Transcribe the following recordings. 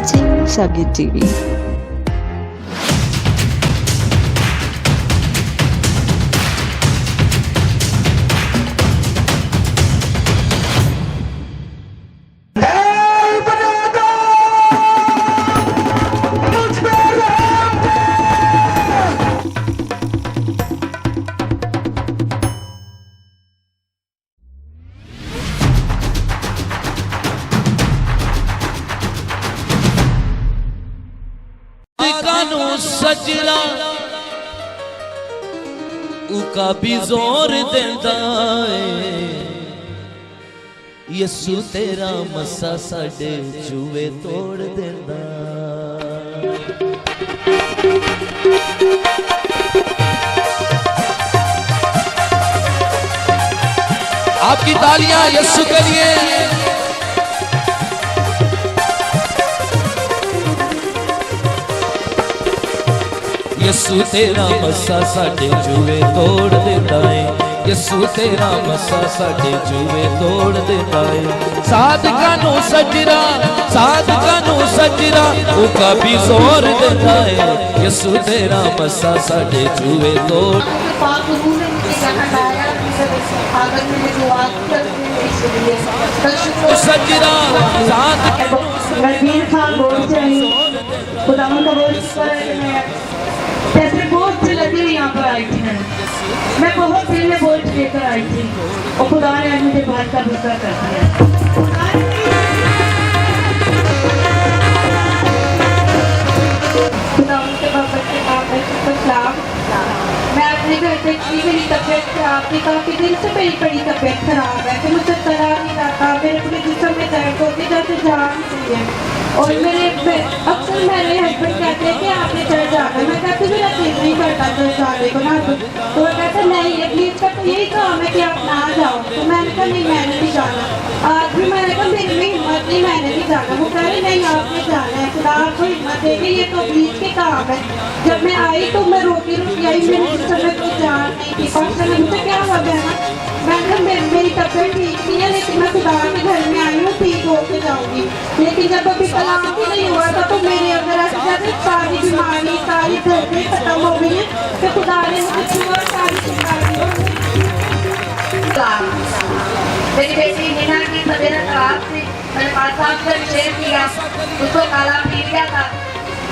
watching Shabir TV. सजरा उका भी जोर देंदा है यसु तेरा मसा साडे जुए तोड़ देंदा आपकी तालियां यसु के लिए यसु तेरा मसा साडे जुए तोड़ देता है यसु तेरा मसा साडे जुए तोड़ देता है साधका नु सजरा उका भी जोर देता है यसु तेरा मसा साडे जुए तोड़ सजरा जैसे बोझ से लगे यहाँ पर आई थी मैं बहुत दिल में बोझ लेकर आई थी और खुदा ने आज मुझे बात का भूसा कर दिया खुदा उनके बाबा के सलाम मैं अपने घर पे थी मेरी तबीयत खराब थी काफी दिन से मेरी बड़ी तबीयत खराब है कि मुझसे चला नहीं जाता मेरे पूरे जिस्म में दर्द होती जैसे जान नहीं है और मेरे अक्सर मेरे हस्बैंड कहते हैं कि आपने चर्च जाना मैं कहती मेरा दिल नहीं करता चर्च जाने को ना तो वो कहते नहीं अगली इसका तो यही काम है कि आप ना जाओ तो मैंने कहा नहीं मैंने नहीं जाना आज भी मैंने कहा मेरे में हिम्मत नहीं मैंने नहीं जाना वो कह रहे नहीं आपने जाना है खुदा आपको हिम्मत देगी ये तो अगलीस के काम है जब मैं आई तो मैं रोती आई मेरे जिसम में कोई जान नहीं थी और मुझे क्या हो गया ना मैंने मेरी तबीयत ठीक थी है लेकिन मैं खुदा के घर में आई हूँ ठीक होके जाऊँगी लेकिन जब अभी तलाक ही नहीं हुआ था तो मेरे अंदर ऐसे सारी बीमारी सारी दर्दें खत्म हो गई है कि खुदा ने मुझे छुआ सारी बीमारी मेरी बेटी नीना की तबीयत खराब थी मैंने 5 साल से शेयर किया उसको काला पी लिया था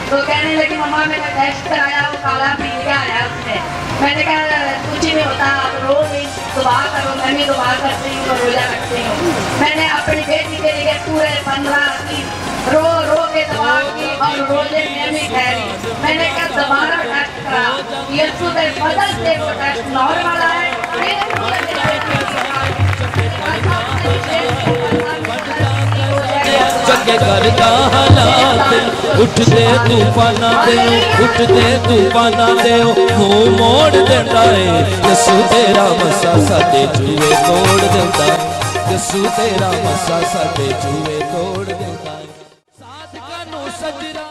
तो कहने लगी मम्मा मैंने टेस्ट कराया वो काला पी लिया आया उसने मैंने कहा कुछ ही नहीं होता आप रोज दुआ करो मैं भी दुआ करती हूँ और रोजा रखती हूँ मैंने अपनी बेटी के लिए पूरे 15 दिन रो के दवा की और रोजे में भी ठहरी मैंने कहा दोबारा टेस्ट कराओ यीशु के बदल से वो टेस्ट नॉर्मल आए जगे करता हालात उठते तूफाना दे मुंह मोड़ देता है यसु तेरा मसा साडे जुए तोड़ देता है यसु तेरा मसा साडे जुए तोड़ देता है साधका नु सजरा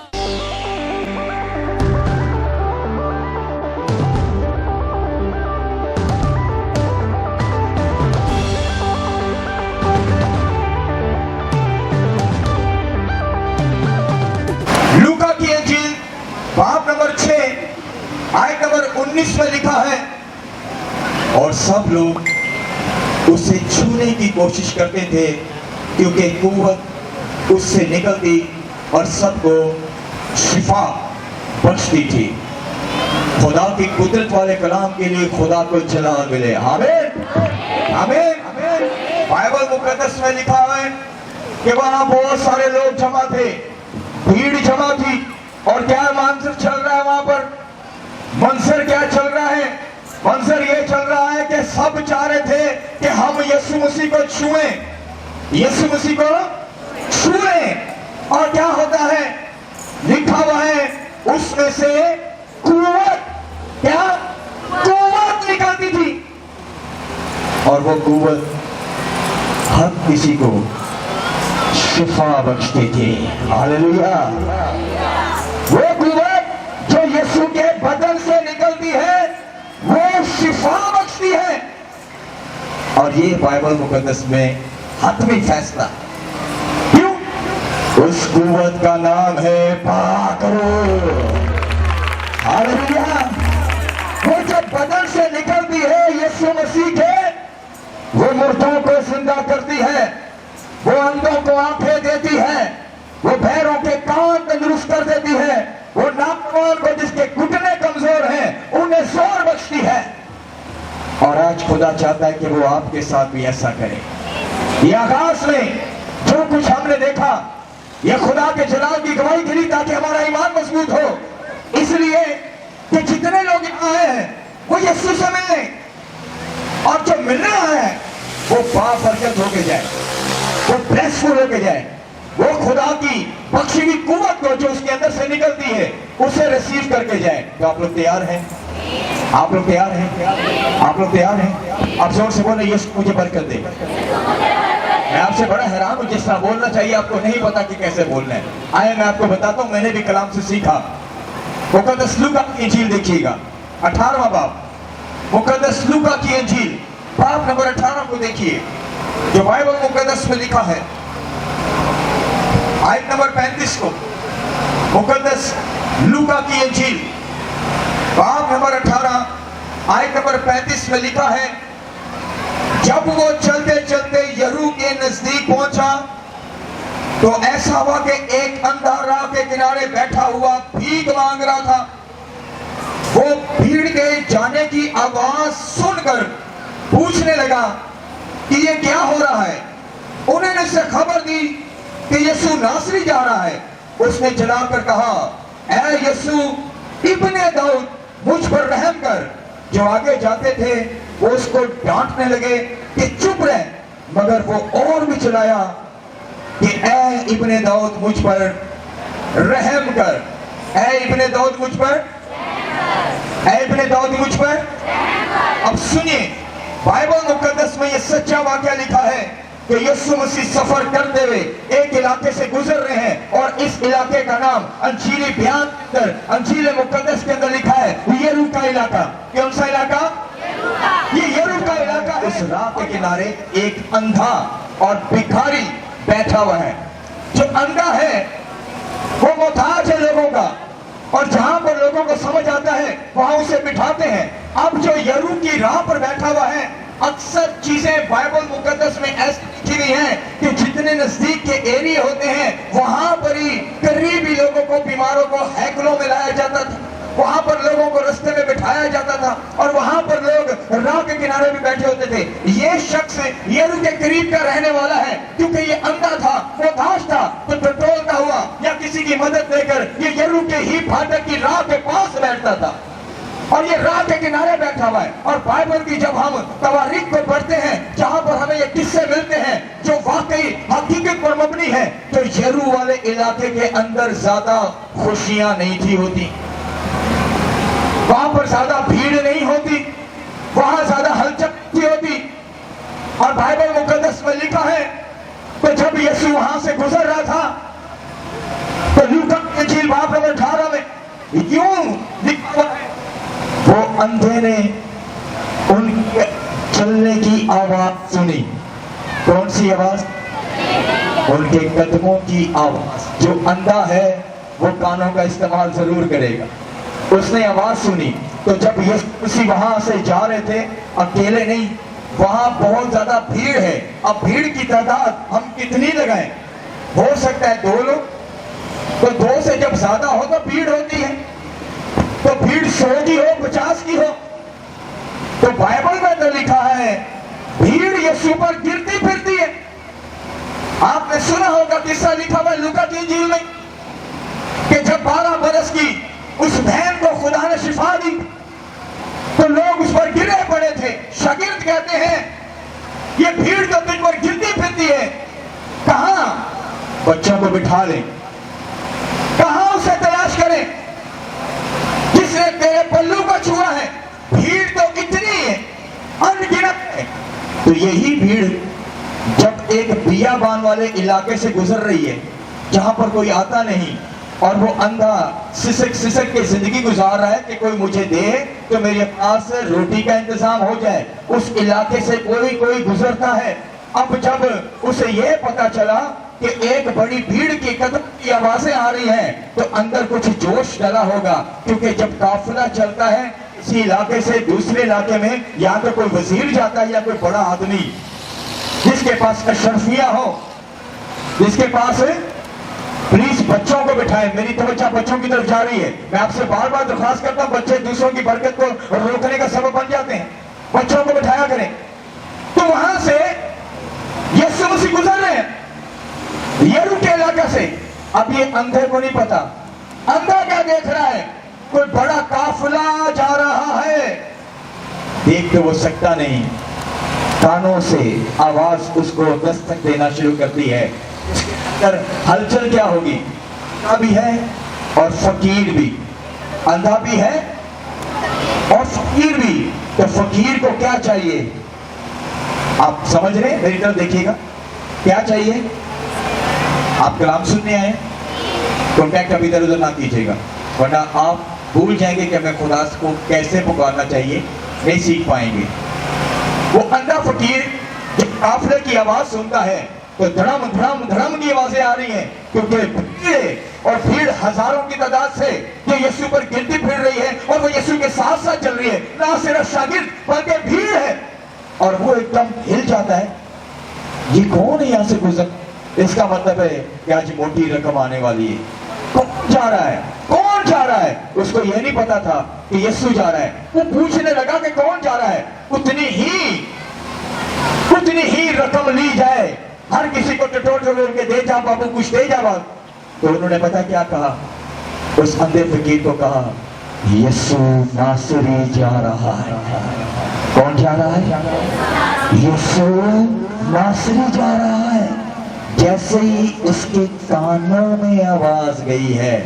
बाब नंबर 6 आयत नंबर 19 में लिखा है और सब लोग उसे छूने की कोशिश करते थे क्योंकि कुव्वत उससे निकलती और सबको शिफा बख्शती थी खुदा की कुदरत वाले कलाम के लिए खुदा को जलाल मिले आमीन आमीन बाइबल मुकद्दस में लिखा है कि वहां बहुत सारे लोग जमा थे भीड़ जमा थी और क्या मंजर चल रहा है वहां पर मंजर क्या चल रहा है मंजर ये चल रहा है कि सब चाह रहे थे कि हम यीशु मसीह को छुएं यीशु मसीह को छुएं और क्या होता है लिखा हुआ है उसमें से कुव्वत क्या कुव्वत निकलती थी और वो कुव्वत हर किसी को शिफा बख्शती थी हालेलुया वो कुव्वत जो यीशु के बदन से निकलती है वो शिफा बख्शती है और ये बाइबल मुकद्दस में हतमी फैसला क्यों उस कुव्वत का नाम है पाक रूह। हालेलुया। वो जब बदन से निकलती है यीशु मसीह के, वो मुर्दों को जिंदा करती है, वो अंधों को आंखें देती है, वो बहरों के कान तंदुरुस्त कर देती है, वो नाकवान को जिसके घुटने कमजोर हैं उन्हें जोर बख्शती है। और आज खुदा चाहता है कि वो आपके साथ भी ऐसा करे। ये आकाश में जो कुछ हमने देखा, ये खुदा के जलाल की गवाही के लिए, ताकि हमारा ईमान मजबूत हो। इसलिए कि जितने लोग यहाँ आए हैं वो यीशु से मिलने, और जो मिलने आए हैं वो बाबरकत होके जाए, वो ब्लेसफुल होके जाए, वो खुदा की बख्शी हुई कुव्वत को जो उसके अंदर से निकलती है उसे रिसीव करके जाए। तो आप लोग तैयार हैं? आप लोग तैयार हैं? आप लोग तैयार हैं? आप जोर से बोले, यीशु मुझे बरकत दे। मैं आपसे बड़ा हैरान हूं, जिस तरह बोलना चाहिए आपको नहीं पता कि कैसे बोलना है। आए मैं आपको बताता हूं, मैंने भी कलाम से सीखा। मुकद्दस लूका की इंजील देखिएगा, 18वां बाब। मुकद्दस लूका की इंजील बाब नंबर 18 को देखिए, जो बाइबल मुकद्दस में लिखा है, आयत नंबर 35 को। मुकद्दस लूका की इंजील बाब नंबर 18 आयत नंबर 35 में लिखा है, जब वो चलते चलते यरू के नजदीक पहुंचा तो ऐसा हुआ कि एक अंधा राह के किनारे बैठा हुआ भीख मांग रहा था। वो भीड़ के जाने की आवाज सुनकर पूछने लगा कि ये क्या हो रहा है। उन्होंने उसे खबर दी कि यीशु नासरी जा रहा है। उसने जलाकर कहा, ऐ यीशु इब्ने दाऊद, मुझ पर रहम कर। जो आगे जाते थे वो उसको डांटने लगे कि चुप रह, मगर वो और भी चिल्लाया कि ऐ इब्ने दाऊद मुझ पर रहम कर, ऐ इब्ने दाऊद मुझ पर, ऐ इब्ने दाऊद मुझ पर। अब सुनिए, बाइबल मुकद्दस में ये सच्चा वाकया लिखा है कि यीशु मसीह सफर करते हुए एक इलाके से गुजर रहे हैं, और इस इलाके का नाम अंजीली बयान के अंदर, अंजील मुकद्दस के अंदर लिखा है यरू का इलाका। कौन सा इलाका? ये यरू का इलाका। इस राह के किनारे एक अंधा और भिखारी बैठा हुआ है। जो अंधा है वो मोहताज है लोगों का, और जहां पर लोगों को समझ आता है वहां उसे बिठाते हैं। अब जो यरू की राह पर बैठा हुआ है, अक्सर चीजें बाइबल मुकद्दस में ऐसी लिखी गई हैं कि जितने नजदीक के एरिया होते हैं वहां पर ही करीबी लोगों को, बीमारों को हैकलों में लाया जाता था, वहां पर लोगों को रास्ते में बिठाया जाता था, और वहां पर लोग राह के किनारे भी बैठे होते थे। ये शख्स यरू के करीब का रहने वाला है, क्योंकि ये अंधा था, वो दाश था, तो टटोलता हुआ या किसी की मदद लेकर ये यरू के ही फाटक की राह के पास बैठता था, और ये राह के किनारे बैठा हुआ है। और बाइबल की जब हम तवारीख को पढ़ते हैं, जहां पर हमें ये किस्से मिलते हैं जो वाकई हकीकत पर मबनी है, तो यरू वाले इलाके के अंदर ज्यादा खुशियां नहीं थी होती, वहां पर ज्यादा भीड़ नहीं होती, वहां ज्यादा हलचल नहीं होती। और बाइबल मुकद्दस में लिखा है तो जब यीशु वहां से गुजर रहा था, तो लूका की इंजील बाब नंबर 18 में यूं लिखा हुआ है, वो अंधे ने उनके चलने की आवाज सुनी। कौन सी आवाज? उनके कदमों की आवाज। जो अंधा है वो कानों का इस्तेमाल जरूर करेगा। उसने आवाज सुनी, तो जब यीशु वहां से जा रहे थे, अकेले नहीं, वहां बहुत ज्यादा भीड़ है। अब भीड़ की तादाद हम कितनी लगाएं? हो सकता है 2 लोग, तो 2 से जब ज्यादा हो तो भीड़ होती है, तो भीड़ 100 की हो, 50 की हो। तो बाइबल में तो लिखा है भीड़ यीशु पर गिरती फिरती है। आपने सुना होगा किस्सा लिखा हुआ लूका की इंजील में कि जब 12 बरस की उस बहन को खुदा ने शिफा दी, तो लोग उस पर गिरे पड़े थे। शागिर्द कहते हैं ये भीड़ तो तुझ पर गिरती फिरती है, कहां बच्चों को बिठा ले, कहां उसे तलाश करें जिसने तेरे पल्लू को छुआ है। भीड़ तो इतनी है, अनगिनत है। तो यही भीड़ जब एक बियाबान वाले इलाके से गुजर रही है, जहां पर कोई आता नहीं, और वो अंधा सिसक सिसक के जिंदगी गुजार रहा है कि कोई मुझे दे तो मेरे पास रोटी का इंतजाम हो जाए, उस इलाके से कोई गुजरता है। अब जब उसे ये पता चला कि एक बड़ी भीड़ की कदम की आवाजें आ रही हैं, तो अंदर कुछ जोश डला होगा, क्योंकि जब काफिला चलता है इसी इलाके से दूसरे इलाके में, या तो कोई वजीर जाता है या कोई बड़ा आदमी जिसके पास अशरफिया हो, जिसके पास प्लीज बच्चों को बिठाए। मेरी तवज्जो बच्चों की तरफ जा रही है। मैं आपसे बार बार दरख्वास्त करता हूं, बच्चे दूसरों की बरकत को रोकने का सबब बन जाते हैं, बच्चों को बिठाया करें। तो वहां से यीशु मसीह गुजर रहे हैं यरूशलेम के इलाके से। अब ये अंधे को नहीं पता, अंधा क्या देख रहा है, कोई बड़ा काफिला जा रहा है, देख के वो सकता नहीं, कानों से आवाज उसको दस्तक देना शुरू करती है। हलचल क्या होगी, अंधा भी है और फकीर भी, अंधा भी है और फकीर भी। तो फकीर को क्या चाहिए, आप समझ रहे हैं, मेरी तरफ देखिएगा, क्या चाहिए। आप कलाम सुनने आए, कॉन्टैक्ट अभी इधर उधर ना कीजिएगा, वरना आप भूल जाएंगे कि हमें खुदा को कैसे पुकारना चाहिए, नहीं सीख पाएंगे। वो अंधा फकीर जब काफिले की आवाज सुनता है तो धड़म धड़म धड़म की आवाजें आ रही हैं, क्योंकि भीड़ और भीड़ हजारों की तादाद से जो यीशु पर गिनती फिर रही है और वो यीशु के साथ साथ चल रही है, ना सिर्फ शागिर्द बल्कि भीड़ है। और वो एकदम हिल जाता है, ये कौन है यहाँ से गुजर, इसका मतलब है कि आज मोटी रकम आने वाली है। कौन जा रहा है, कौन जा रहा है, उसको यह नहीं पता था कि यीशु जा रहा है। वो पूछने लगा कि कौन जा रहा है, उतनी ही रकम ली जाए, हर किसी को टटोल के दे जा बाबू, कुछ दे जा बाबू। तो उन्होंने पता क्या कहा, उस अंधे फकीर को कहा, यीशु नासरी जा रहा है। कौन जा रहा है, यीशु नासरी जा रहा है। जैसे ही उसके कानों में आवाज गई है,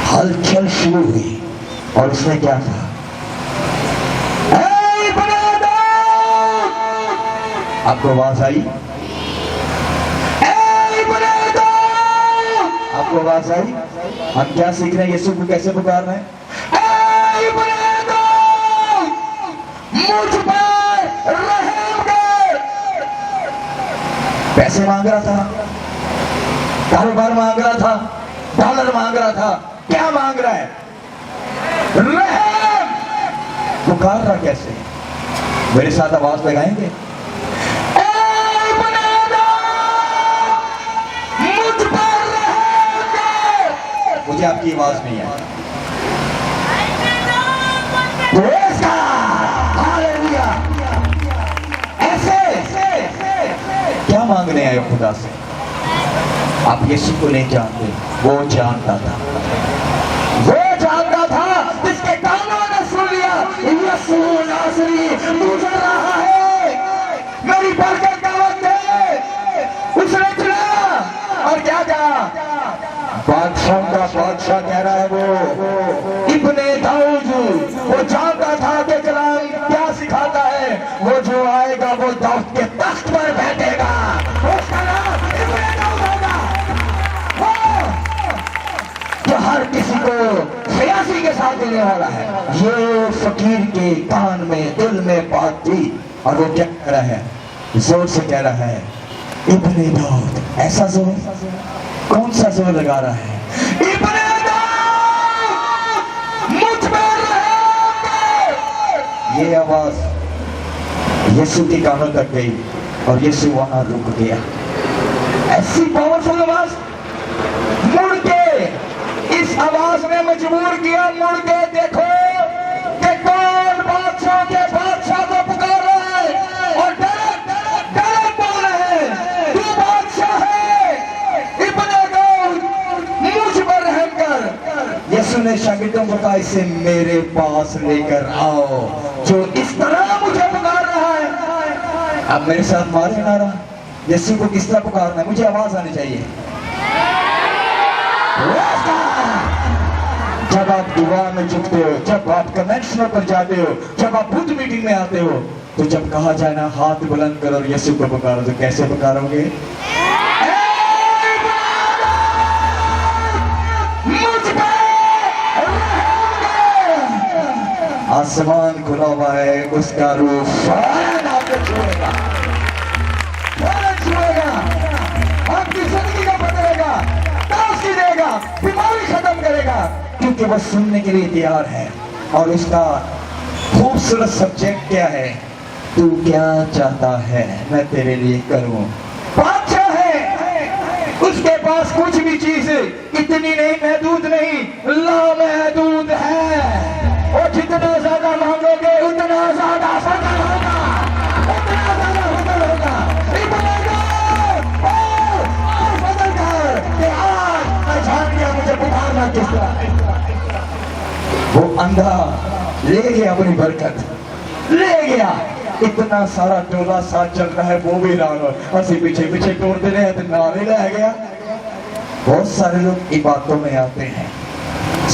हलचल शुरू हुई और उसने क्या कहा, आपको आवाज आई, आपको आवाज आई। हम क्या सीख रहे हैं, यीशु को कैसे पुकार रहे हैं, मुझ पर रहम कर। पैसे मांग रहा था, कारोबार मांग रहा था, डॉलर मांग रहा था, क्या मांग रहा है, रहम। पुकार रहा कैसे, मेरे साथ आवाज लगाएंगे, मुझे आपकी आवाज नहीं है। ऐसे क्या मांगने आए खुदा से, आप यीशु को नहीं जानते, वो जानता था, वो जानता था, जिसके कानों ने सुन लिया, यीशु नासरी गुजर रहा है, मेरी बरकत का वक्त है। उसने चुना और क्या कहा, बादशाह का बादशाह कह रहा है वो इब्ने दाऊद, वो जानता था कि कलाम क्या सिखाता है, वो जो आएगा वो दाऊद के तख्त पर बैठेगा, उसका नाम इब्ने दाऊद होगा, जो हर किसी को सियासी के साथ देने वाला है। ये फकीर के कान में दिल में बात थी और वो क्या कह रहा है, जोर से कह रहा है, इब्ने दाऊद। ऐसा जोर, कौन सा जोर लगा रहा है, इब्ने दाऊद मुझ पर रहम कर। ये आवाज यीशु के कानों तक गई और यीशु वहां रुक गया। ऐसी पावरफुल आवाज, मुड़ के इस आवाज ने मजबूर किया, मुड़ के देखो कि कौन बादशाह के बादशाह को पुकार रहा है और डायरेक्ट बोल रहे हैं, तू बादशाह है, इब्ने दाऊद मुझ पर रहम कर। यीशु ने शागिर्दों को कहा, इसे मेरे पास लेकर आओ, जो इस तरह मुझे पुकार रहा है। अब मेरे साथ मारे नारा, यीशु को किस तरह पुकारना है, मुझे आवाज आनी चाहिए। जब आप दुआ में झुकते हो, जब आप कन्वेंशनों पर जाते हो, जब आप बुद्ध मीटिंग में आते हो, तो जब कहा जाए ना हाथ बुलंद करो और यीशु को पुकारो, तो कैसे पुकारोगे, आसमान खुला हुआ है, उसका रूह फौरन आपको छुएगा, फौरन छुएगा। आप किसी क्योंकि वो सुनने के लिए तैयार है। और उसका खूबसूरत सब्जेक्ट क्या है? तू क्या चाहता है मैं तेरे लिए करूं। बादशाह है, उसके पास कुछ भी चीज इतनी नहीं, महदूद नहीं, लामहदूद है। और जितना ज्यादा मांगोगे उतना ज्यादा फजल होगा, उतना ज्यादा फजल होगा। इतना फजल कर कि आज मैं जान गया मुझे पुकारना किस तरह। वो अंधा ले गया अपनी बरकत, ले गया। इतना सारा टोला साथ चल रहा है, वो भी राग ऐसे पीछे पीछे तोड़ते रहे तो नारे रह गया। बहुत सारे लोग इबादतों में आते हैं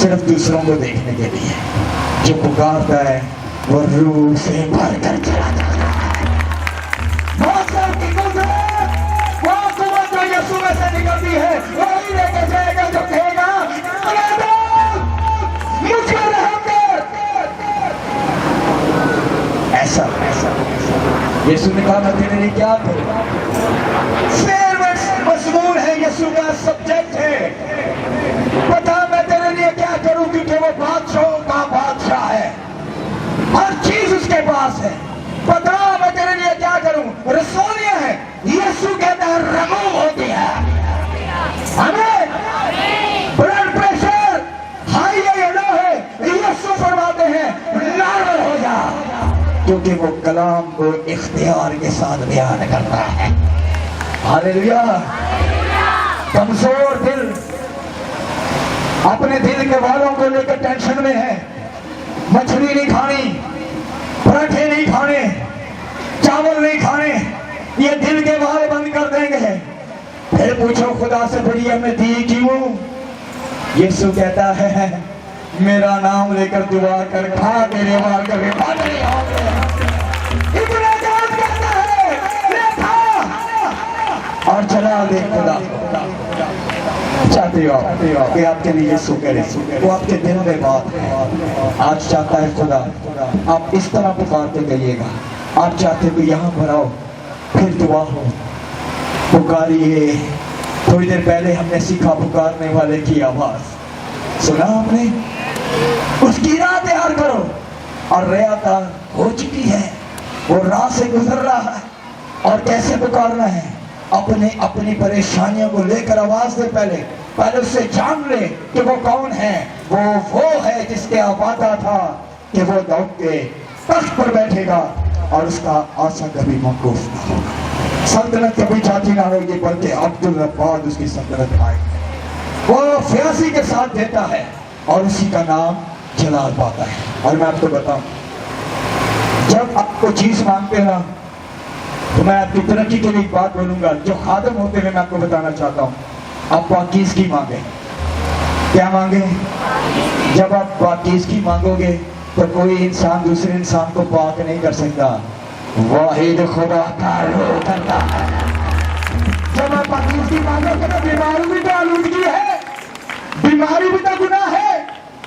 सिर्फ दूसरों को देखने के लिए। जो पुकारता है वो रूह से भर कर चला जाता है। बहुत सारे की कुदरत, वो कुव्वत जो यीशु में से निकलती है, वही लेके जाएगा जो कहेगा मुझे रहम कर। ऐसा यीशु ने कहा मैं तेरे लिए क्या करूं। मजमून है, यीशु का सब्जेक्ट है, बता मैं तेरे लिए क्या करूं, क्योंकि वो बादशाहों का बादशाह है, हर चीज उसके पास है। बता मैं तेरे लिए क्या करूं। रसोलियां है, यीशु कहता है रिमूव होती है। हमें ब्लड प्रेशर हाई है लो है, यीशु फरमाते हैं नॉर्मल हो जा, क्योंकि वो कलाम को इख्तियार के साथ बयान करता है। हालेलुया। कमजोर दिल अपने दिल के वालों को लेकर टेंशन में है। मछली नहीं खानी, पराठे नहीं खाने, चावल नहीं खाने, ये दिल के वाले बंद कर देंगे। फिर पूछो खुदा से बड़ी हमें दी क्यों। यीशु कहता है मेरा नाम लेकर दुआ कर, खा तेरे मार कर नहीं होंगे। इतना जान कहता है ले खा और चला दे। खुदा चाहते हो कि आपके लिए यीशु करे, वो आपके दिल में बात है। आज चाहता है खुदा आप इस तरह पुकारते गइएगा। आप चाहते हो यहाँ पर आओ, फिर दुआ हो, पुकारिए। थोड़ी देर पहले हमने सीखा पुकारने वाले की आवाज, सुना आपने? उसकी राह तैयार करो। और रेया तार हो चुकी है, वो राह से गुजर रहा है। और कैसे पुकारना है? अपने अपनी परेशानियों को लेकर आवाज दे। पहले उससे जान ले कि वो कौन है। वो है जिसके वादा था कि वो दाऊद के तख्त पर बैठेगा और उसका आसा कभी मौकूफ ना होगा, सल्तनत कभी जाती ना होगी, बल्कि अब्दुल रब्बाद उसकी सल्तनत आएगी। वो फ्यासी के साथ देता है और उसी का नाम जलाल पाता है। और मैं आपको बताऊं, जब आपको चीज मांगते हो ना, तो मैं आपकी तरक्की के लिए एक बात बोलूंगा। जो खादम होते हैं, मैं आपको बताना चाहता हूं, आप पाकीज़गी मांगे। क्या मांगे? जब आप पाकीज़गी मांगोगे तो कोई इंसान दूसरे इंसान को पाक नहीं कर सकता, वाहिद खुदा का रूह करता है। जब आप पाकीज़गी मांगोगे तो बीमारी भी तो आलूदगी है, बीमारी भी तो गुनाह है,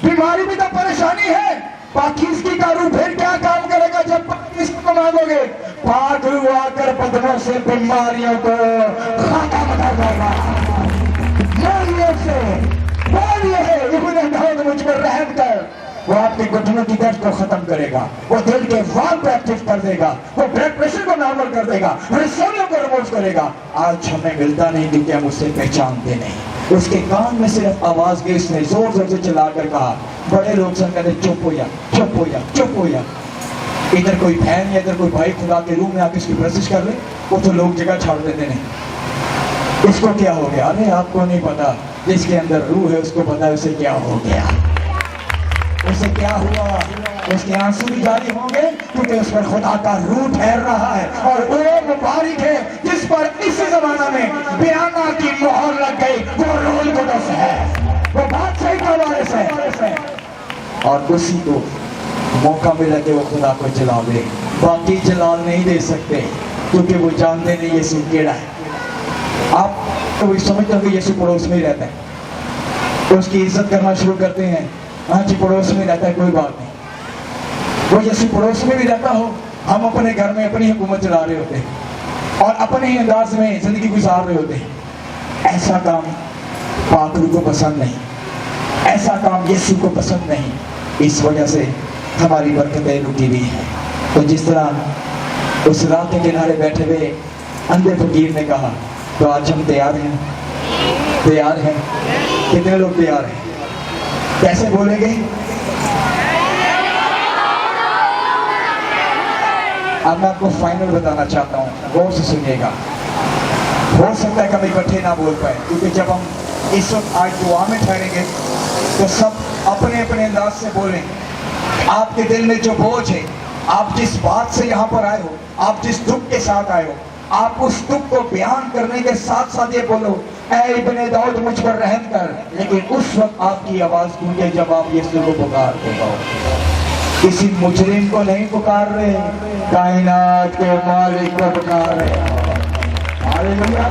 बीमारी भी तो परेशानी है। पाकीज़गी का रूह फिर क्या काम करेगा? जब पाकीज़गी को मांगोगे, पाक रूह आकर बदनों से बीमारियों को खत्म कर देगा। मुझ पर रहम कर, वो आपके घुटनों की दर्द को खत्म करेगा, वो दिल के वाल को एक्टिव कर देगा, वो ब्लड प्रेशर को नॉर्मल कर देगा, रसोलियों को रिमूव करेगा। आज हमें मिलता नहीं क्योंकि हम उससे पहचानते नहीं। उसके कान में सिर्फ आवाज गई, उसने जोर जोर से चलाकर कहा। बड़े लोग सब कहते चुप हो जा, चुप हो जा, चुप हो जा। इधर कोई बहन या इधर कोई भाई खुदा के रूम में आके इसकी प्रशिश कर ले, वो तो लोग जगह छाड़ देते नहीं। इसको क्या हो गया? अरे आपको नहीं पता, जिसके अंदर रूह है उसको पता है उसे क्या हो गया, उसे क्या हुआ। उसके आंसू भी जारी होंगे क्योंकि उस पर खुदा का रूह ठहर रहा है। और वो मुबारक है जिस पर इस जमाना में बयाना की मोहर लग गई। वो रोल कुदस है, वो बादशाही का वारिस है। और उसी को मौका मिला कि वो खुदा को जला दे। बाकी जलाल नहीं दे सकते क्योंकि वो जानते नहीं यीशु केड़ा है। आप तो समझते हो कि यीशु पड़ोस में ही रहता है, उसकी इज्जत करना शुरू करते हैं। हाँ जी, पड़ोस में रहता है, कोई बात नहीं। वो यीशु पड़ोस में भी रहता हो, हम अपने घर में अपनी हुकूमत चला रहे होते हैं और अपने ही अंदाज में जिंदगी गुजार रहे होते हैं। ऐसा काम पाक रूह को पसंद नहीं, ऐसा काम यीशु को पसंद नहीं, इस वजह से हमारी बरकतें रुकी हुई हैं। तो जिस तरह उस रात के किनारे बैठे हुए अंधे फकीर ने कहा, तो आज हम तैयार हैं, तैयार हैं। कितने लोग तैयार हैं? कैसे बोलेंगे? अब मैं आपको फाइनल बताना चाहता हूँ, गौर से सुनिएगा। हो सकता है कभी इकट्ठे ना बोल पाए, क्योंकि जब हम इस वक्त आज दुआ में ठहरेंगे तो सब अपने अपने अंदाज से बोलें। आपके दिल में जो बोझ है, आप जिस बात से यहाँ पर आए हो, आप जिस दुख के साथ आए हो, आप उस दुख को बयान करने के साथ साथ ये बोलो, ऐ इब्ने दाऊद मुझ पर रहम कर। लेकिन उस वक्त आपकी आवाज गूंजे जब आप यीशु को पुकारते हो। किसी मुजरिम को नहीं पुकार रहे, कायनात के मालिक को पुकार रहे। हालेलुया।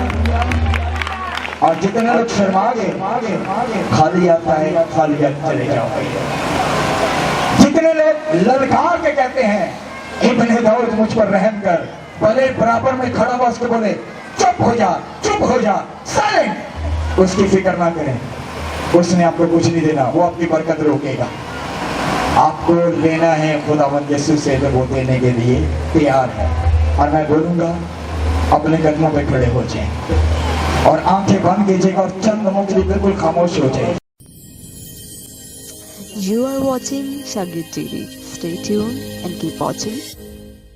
और जितने लोग शर्मा गए, खाली आता है, खाली आता चले जाओगे। जितने लोग ललकार के कहते हैं, इब्ने दाऊद मुझ पर रहम कर, भले बराबर में खड़ा हुआ उसको बोले, चुप हो जा, चुप हो जा, साइलेंट। उसकी फिक्र ना करें, उसने आपको कुछ नहीं देना, वो आपकी बरकत रोकेगा। आपको लेना है खुदावंद यीशु से, तो वो देने के लिए तैयार है। और मैं बोलूंगा, अपने कदमों पे खड़े हो जाएं और आंखें बंद कीजिएगा और चंद लम्हों के लिए बिल्कुल खामोश हो जाए। You are watching Shagir TV. Stay tuned and keep watching